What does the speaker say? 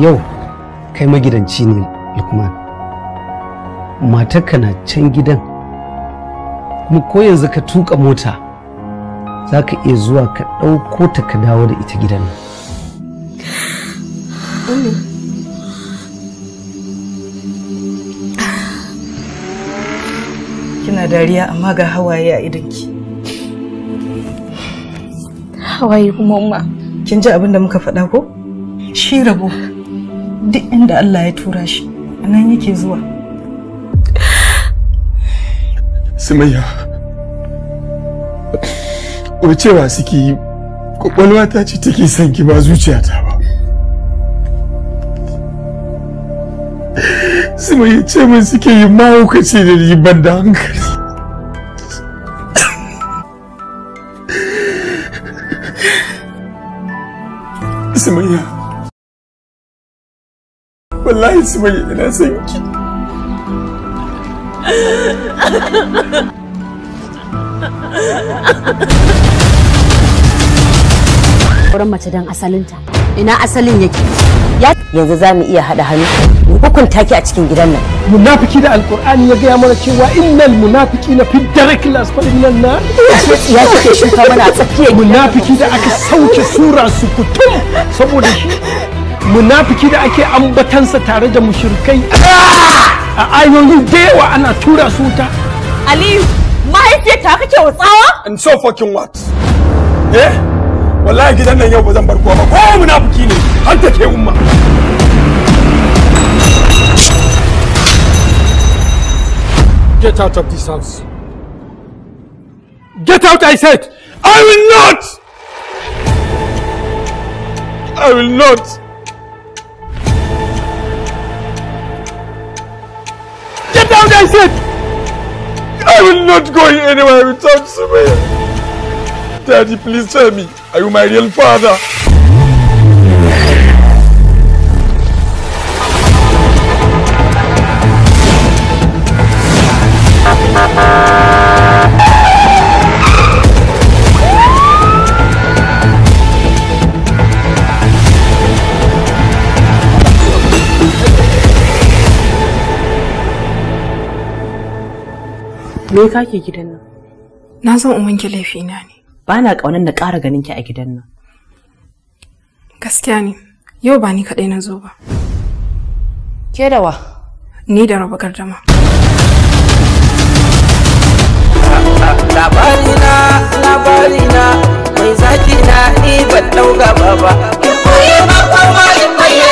yau kai magidanci ne Lukman, matarka na can gidan kuma ko yanzu ka tuka mota za ka iya zuwa ka ɗauko ta ka dawo da ita gidan nan. Kina dariya amma ga hawaye a idanki. Hawaye kuma umma. Kin ji abin da muka faɗa ko? Shi rabo duk inda Allah ya tura shi anan yake zuwa. Sumayya, wacewa suke yi kwakwalwa ta ce take son ki ba zuciyata ba. Sumayya ce min suke yi mahaukaci da riban da hankali. Sumayya, wallahi Sumayya ina son ki. Wurin mace don asalinta. Ina asalin yake? Yanzu za mu iya haɗa hannu mu hukunta ki a cikin gidan nan. Munafiki da Alƙur'ani ya gaya mana cewa innal munafiqina fi darakil asfali minan nar. Ya kike shuka mana a tsakiyar munafiki da aka sauke sura su kutum saboda shi. Munafiki da ake ambatansa tare da mushrikai. A ayoyin da yawa ana tura su ta. Aliyu, mahaifiyar ta kake wa tsawa? And so fucking what? Eh? Wallahi gidan nan yau ba zan bar kowa ba. Ko munafiki ne har take umma. Get out of this house. Get out, I said. I will not. I will not. Get out, I said. I will not go anywhere without Sumayya. Daddy, please tell me, are you my real father? Me kake gidan nan? Na san umanki laifina ne. Ba na ƙaunar na ƙara ganin ki a gidan nan. Gaskiya ne, yau ba ni kaɗai na zo ba. Ke da wa? Ni da raba gardama. Labarina, mai zaki na ni ban ɗauka ba. In koyi ba kuma in bayyana.